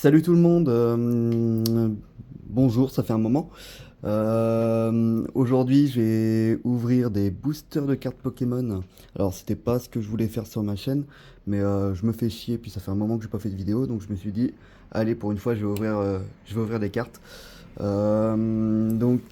Salut tout le monde, bonjour, ça fait un moment. Aujourd'hui, je vais ouvrir des boosters de cartes Pokémon. Alors, c'était pas ce que je voulais faire sur ma chaîne, mais je me fais chier, puis ça fait un moment que j'ai pas fait de vidéo, donc je me suis dit, allez, pour une fois, je vais ouvrir des cartes. Donc,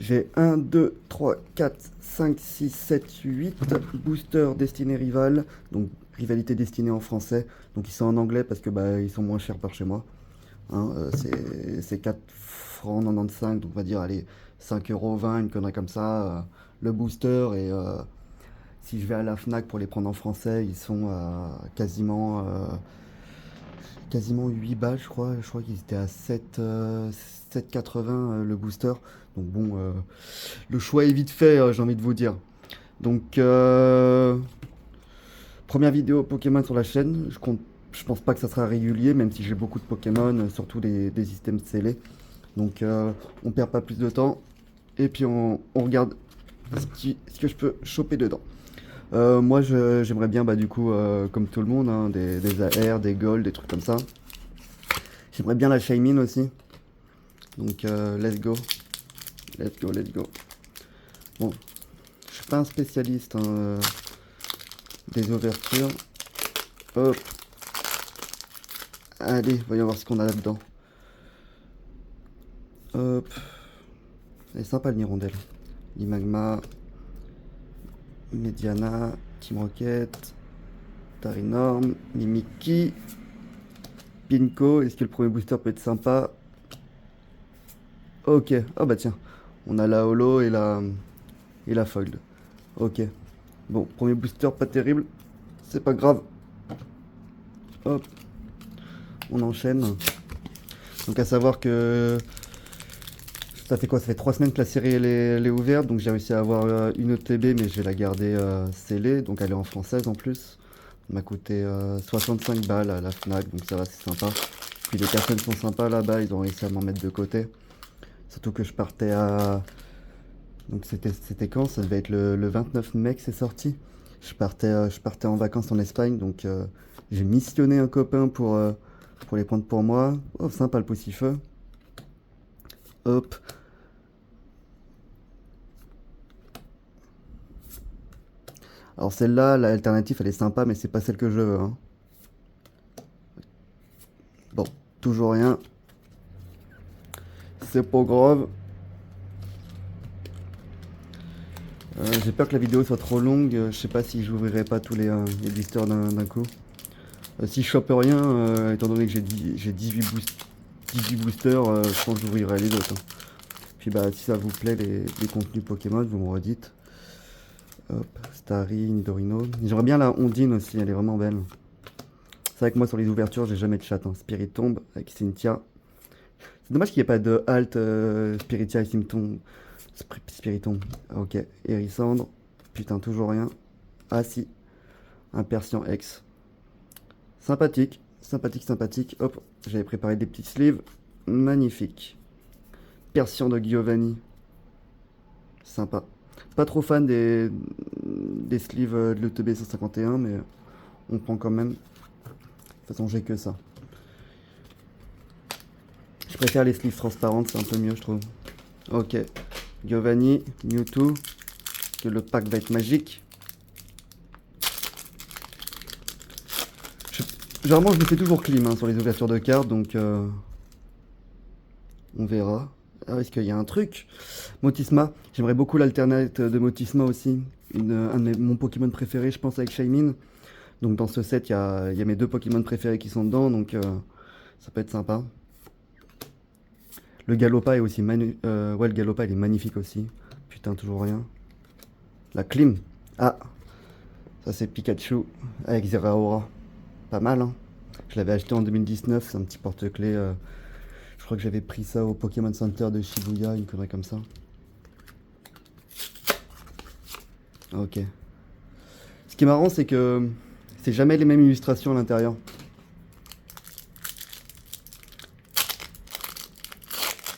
j'ai 1, 2, 3, 4, 5, 6, 7, 8 boosters destinés rival, donc rivalité destinée en français. Donc ils sont en anglais parce que bah, ils sont moins chers par chez moi. Hein, c'est 4 francs 95, donc on va dire allez 5,20 €, une connerie comme ça. Le booster et si je vais à la Fnac pour les prendre en français, ils sont à quasiment 8 balles, je crois. Je crois qu'ils étaient à 7,80 le booster. Donc bon, le choix est vite fait, j'ai envie de vous dire. Donc, première vidéo Pokémon sur la chaîne. Je pense pas que ça sera régulier, même si j'ai beaucoup de Pokémon, surtout des systèmes scellés. Donc, on perd pas plus de temps. Et puis, on regarde ce que je peux choper dedans. Moi, j'aimerais bien, bah, du coup, comme tout le monde, hein, des AR, des Gold, des trucs comme ça. J'aimerais bien la Shaymin aussi. Donc, let's go. Let's go, let's go. Bon, je suis pas un spécialiste hein, des ouvertures. Hop, allez, voyons voir ce qu'on a là-dedans. Hop, elle est sympa le Nirondelle. Imagma, Mediana, Team Rocket, Tarinorm, Mimikyu, Pinko. Est-ce que le premier booster peut être sympa? Ok, ah bah tiens, on a la Holo et la Fold. Ok, bon, premier booster pas terrible, c'est pas grave. Hop, on enchaîne. Donc à savoir que ça fait quoi? Ça fait 3 semaines que la série elle est ouverte, donc j'ai réussi à avoir une ETB, mais je vais la garder scellée, donc elle est en française en plus. Elle m'a coûté 65 balles à la Fnac, donc ça va, c'est sympa. Puis les personnes sont sympas là-bas, ils ont réussi à m'en mettre de côté. Surtout que je partais à... Donc c'était quand? Ça devait être le 29 mai que c'est sorti. Je partais en vacances en Espagne, donc j'ai missionné un copain pour les prendre pour moi. Oh, sympa le poussifeu. Hop. Alors celle-là, l'alternative, elle est sympa, mais c'est pas celle que je veux. Hein. Bon, toujours rien. C'est pas grave. J'ai peur que la vidéo soit trop longue. Je sais pas si j'ouvrirai pas tous les blisters d'un coup. Si je chope rien, étant donné que j'ai 18 boosters, je pense que j'ouvrirai les autres. Hein. Puis bah, si ça vous plaît, les contenus Pokémon, vous me redites. Hop, Starry, Nidorino. J'aimerais bien la Ondine aussi, elle est vraiment belle. C'est vrai que moi, sur les ouvertures, j'ai jamais de chat. Hein. Spirit tombe avec Cynthia. C'est dommage qu'il n'y ait pas de halt Spiritia et Symptom. Spiritomb. Ok. Hérissandre. Putain, toujours rien. Ah si. Un Persian X. Sympathique. Sympathique, sympathique. Hop. J'avais préparé des petits sleeves. Magnifique. Persian de Giovanni. Sympa. Pas trop fan des sleeves de l'ETB 151, mais on prend quand même. De toute façon, j'ai que ça. Je préfère les sleeves transparentes, c'est un peu mieux, je trouve. Ok. Giovanni, Mewtwo. Que le pack va être magique. Généralement, je me fais toujours clean hein, sur les ouvertures de cartes, donc on verra. Ah, est-ce qu'il y a un truc? Motisma, j'aimerais beaucoup l'alternate de Motisma aussi. Un de mon Pokémon préféré, je pense, avec Shaymin. Donc dans ce set, il y a mes deux Pokémon préférés qui sont dedans, donc ça peut être sympa. Le Galopa est aussi ouais, le Galopa il est magnifique aussi. Putain, toujours rien. La Clim. Ah, ça c'est Pikachu avec Zeraora. Pas mal, hein. Je l'avais acheté en 2019, c'est un petit porte-clés. Je crois que j'avais pris ça au Pokémon Center de Shibuya, une connerie comme ça. Ok. Ce qui est marrant, c'est que c'est jamais les mêmes illustrations à l'intérieur.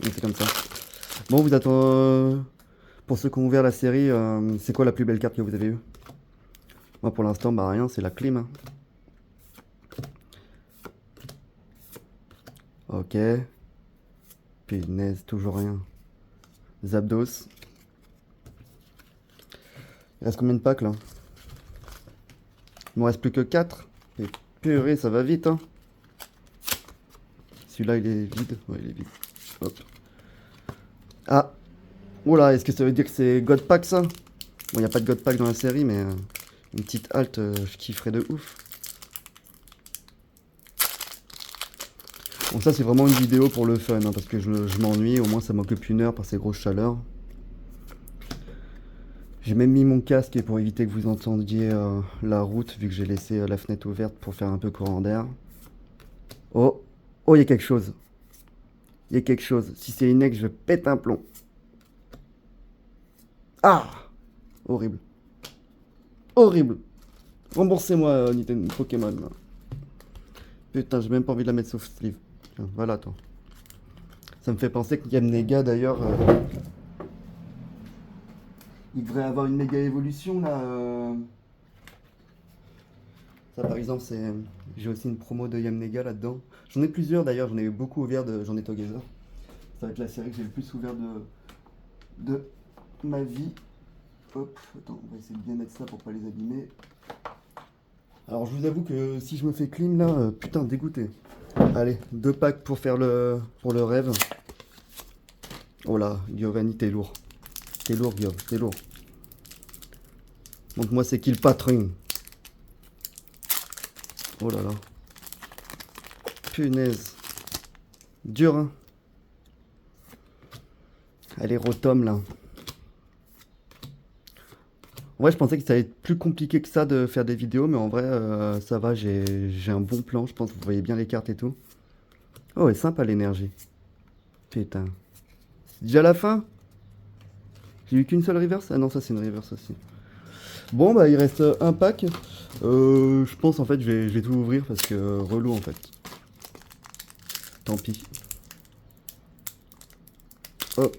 Donc c'est comme ça. Bon, vous attendez. Pour ceux qui ont ouvert la série, c'est quoi la plus belle carte que vous avez eue? Moi pour l'instant, bah rien, c'est la clim. Hein. Ok. Punaise, toujours rien. Zapdos. Il reste combien de packs là? Il me reste plus que 4. Et purée, ça va vite hein. Celui-là il est vide. Ouais, il est vide. Hop. Ah. Oula, est-ce que ça veut dire que c'est God Pack ça? Bon, il n'y a pas de God Pack dans la série, mais une petite halte, je kifferais de ouf. Bon, ça c'est vraiment une vidéo pour le fun, hein, parce que je m'ennuie. Au moins ça m'occupe une heure par ces grosses chaleurs. J'ai même mis mon casque pour éviter que vous entendiez la route, vu que j'ai laissé la fenêtre ouverte pour faire un peu courant d'air. Oh, oh, il y a quelque chose. Il y a quelque chose. Si c'est une ex, je pète un plomb. Ah! Horrible. Horrible. Remboursez-moi, Nintendo Pokémon. Là. Putain, j'ai même pas envie de la mettre sauf sleeve. Tiens, voilà, attends. Ça me fait penser que Yamnega, d'ailleurs... il devrait avoir une méga évolution, là. Ça, par exemple, c'est... J'ai aussi une promo de Yamnega là-dedans. J'en ai plusieurs, d'ailleurs. J'en ai beaucoup ouvert de... J'en ai Together. Ça va être la série que j'ai le plus ouvert de ma vie. Hop, attends, on va essayer de bien mettre ça pour pas les abîmer. Alors je vous avoue que si je me fais clean là, putain dégoûté. Allez, 2 packs pour faire pour le rêve. Oh là, Giovanni t'es lourd. T'es lourd Giov, t'es lourd. Donc moi c'est qui le patron? Oh là là. Punaise. Dur hein. Allez Rotom là. En vrai, je pensais que ça allait être plus compliqué que ça de faire des vidéos, mais en vrai, ça va, j'ai un bon plan, je pense, vous voyez bien les cartes et tout. Oh, et sympa l'énergie. Putain. C'est déjà la fin? J'ai eu qu'une seule reverse? Ah non, ça c'est une reverse aussi. Bon, bah il reste un pack. Je pense en fait, je vais tout ouvrir parce que relou en fait. Tant pis. Hop.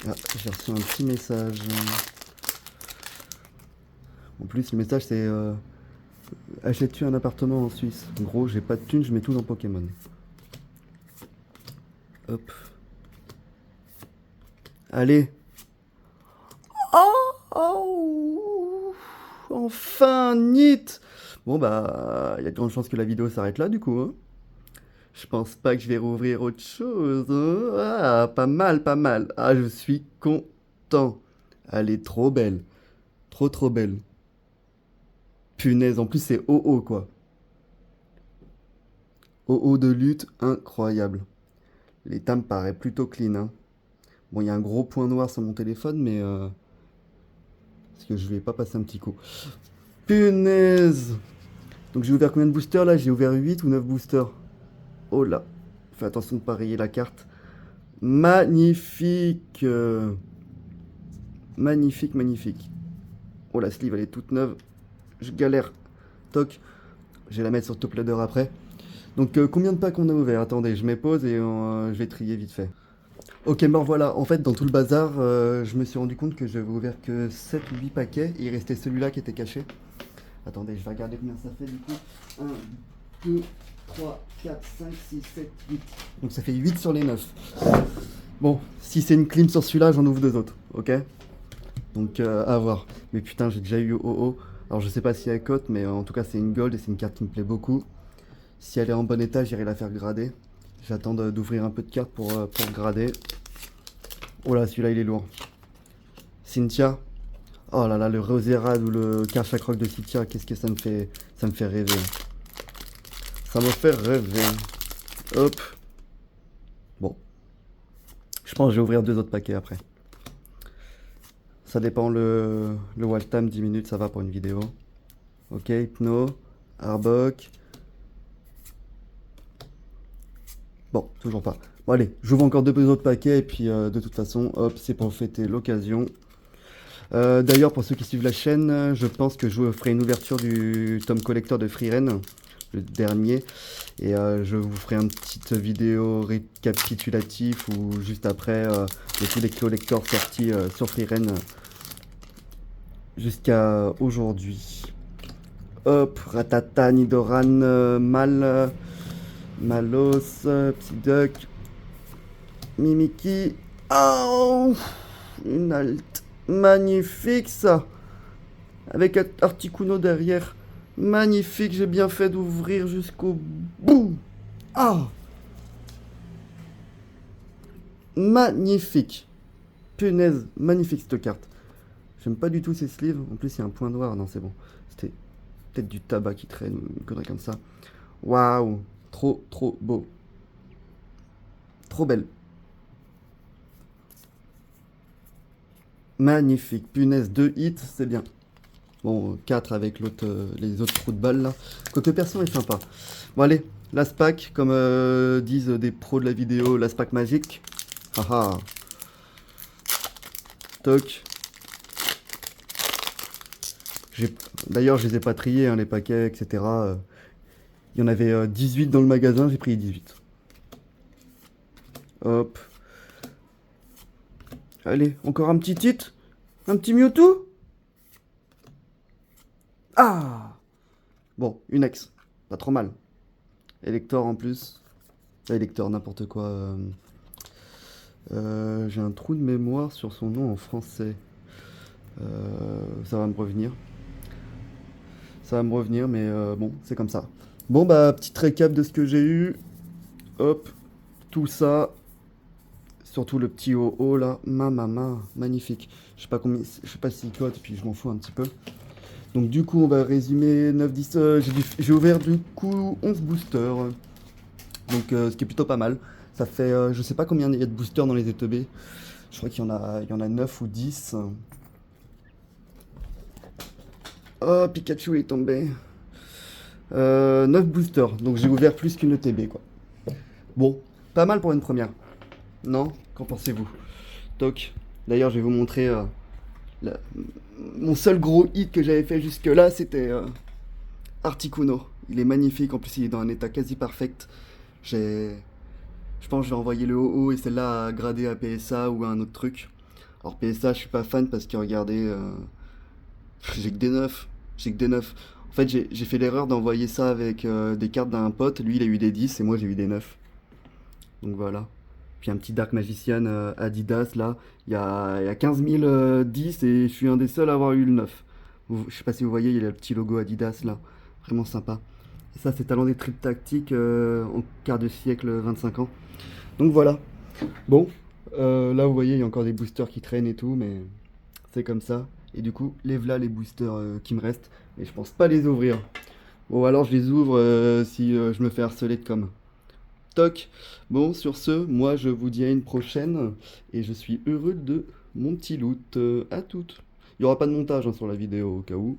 Ah, j'ai reçu un petit message. En plus, le message c'est achètes-tu un appartement en Suisse? En gros, j'ai pas de thunes, je mets tout dans Pokémon. Hop. Allez. Oh, enfin, Nit. Bon bah, il y a de grandes chances que la vidéo s'arrête là du coup. Hein. Je pense pas que je vais rouvrir autre chose. Hein. Ah, pas mal, pas mal. Ah, je suis content. Elle est trop belle. Trop, trop belle. Punaise, en plus c'est OO quoi. OO de lutte, incroyable. L'état me paraît plutôt clean. Hein. Bon, il y a un gros point noir sur mon téléphone, mais... parce que je vais pas passer un petit coup. Punaise! Donc j'ai ouvert combien de boosters là? J'ai ouvert 8 ou 9 boosters. Oh là! Fais attention de pas rayer la carte. Magnifique! Magnifique, magnifique. Oh la sleeve elle est toute neuve. Je galère. Toc. Je vais la mettre sur top ladder après. Donc combien de packs on a ouvert? Attendez, je mets pause et je vais trier vite fait. Ok, bon voilà, en fait dans tout le bazar, je me suis rendu compte que j'avais ouvert que 7 ou 8 paquets et il restait celui-là qui était caché. Attendez, je vais regarder combien ça fait du coup. 1, 2, 3, 4, 5, 6, 7, 8. Donc ça fait 8 sur les 9. Bon, si c'est une clim sur celui-là, j'en ouvre 2 autres, ok? Donc à voir. Mais putain, j'ai déjà eu OO. Alors je sais pas si elle cote, mais en tout cas c'est une gold et c'est une carte qui me plaît beaucoup. Si elle est en bon état, j'irai la faire grader. J'attends d'ouvrir un peu de cartes pour grader. Oh là, celui-là il est lourd. Cynthia. Oh là là, le Roserade ou le Karchakroc de Cynthia, qu'est-ce que ça me fait? Ça me fait rêver. Ça me fait rêver. Hop. Bon. Je pense que je vais ouvrir 2 autres paquets après. Ça dépend le watch time, 10 minutes, ça va pour une vidéo. Ok, Hypno, Arbok. Bon, toujours pas. Bon allez, j'ouvre encore 2 autres paquets et puis de toute façon, hop, c'est pour fêter l'occasion. D'ailleurs, pour ceux qui suivent la chaîne, je pense que je ferai une ouverture du tome collector de Freeren, le dernier. Et je vous ferai une petite vidéo récapitulative ou juste après de tous les collectors sortis sur Freeren. jusqu'à aujourd'hui. Hop, Ratata, Nidoran, Malos, Psyduck, Mimikyu. Oh, une alt. Magnifique ça. Avec Articuno derrière. Magnifique, j'ai bien fait d'ouvrir jusqu'au bout. Ah, magnifique. Punaise, magnifique cette carte. J'aime pas du tout ces sleeves. En plus, il y a un point noir. Non, c'est bon. C'était peut-être du tabac qui traîne ou une connerie comme ça. Waouh, trop, trop beau. Trop belle. Magnifique. Punaise, 2 hits, c'est bien. Bon, 4 avec l'autre, les autres trous de balles là. Quoique perso est sympa. Bon, allez, last pack, comme disent des pros de la vidéo, last pack magique. Haha. Toc. D'ailleurs, je les ai pas triés, hein, les paquets, etc. Il y en avait 18 dans le magasin, j'ai pris 18. Hop. Allez, encore un petit titre. Un petit Mewtwo. Ah. Bon, une ex. Pas trop mal. Elector en plus. Elector, n'importe quoi. J'ai un trou de mémoire sur son nom en français. Ça va me revenir. Ça va me revenir, mais bon, c'est comme ça. Bon, bah, petite récap de ce que j'ai eu. Hop, tout ça. Surtout le petit OO là. Magnifique. Je sais pas combien, je sais pas s'il cote, puis je m'en fous un petit peu. Donc, du coup, on va résumer 9-10. J'ai ouvert du coup 11 boosters. Donc, ce qui est plutôt pas mal. Ça fait, je sais pas combien il y a de boosters dans les ETB. Je crois qu'il y en a 9 ou 10. Oh, Pikachu est tombé. 9 boosters, donc j'ai ouvert plus qu'une ETB quoi. Bon, pas mal pour une première. Non? Qu'en pensez-vous? Toc. D'ailleurs, je vais vous montrer la- mon seul gros hit que j'avais fait jusque là, c'était Articuno. Il est magnifique, en plus il est dans un état quasi parfait. Je pense que je vais envoyer le OO et celle-là à grader à PSA ou à un autre truc. Alors PSA, je suis pas fan parce que regardez, j'ai que des 9. J'ai que des 9. En fait, j'ai fait l'erreur d'envoyer ça avec des cartes d'un pote. Lui, il a eu des 10 et moi, j'ai eu des 9. Donc voilà. Puis un petit Dark Magician Adidas là. Il y a 15 000 10 et je suis un des seuls à avoir eu le 9. Je sais pas si vous voyez, il y a le petit logo Adidas là. Vraiment sympa. Et ça, c'est Talent des Tripes Tactiques en quart de siècle, 25 ans. Donc voilà. Bon, là vous voyez, il y a encore des boosters qui traînent et tout, mais c'est comme ça. Et du coup, les voilà les boosters qui me restent. Mais je pense pas les ouvrir. Bon, alors je les ouvre si je me fais harceler de com. Toc. Bon, sur ce, moi je vous dis à une prochaine. Et je suis heureux de mon petit loot. À toutes. Il n'y aura pas de montage hein, sur la vidéo au cas où.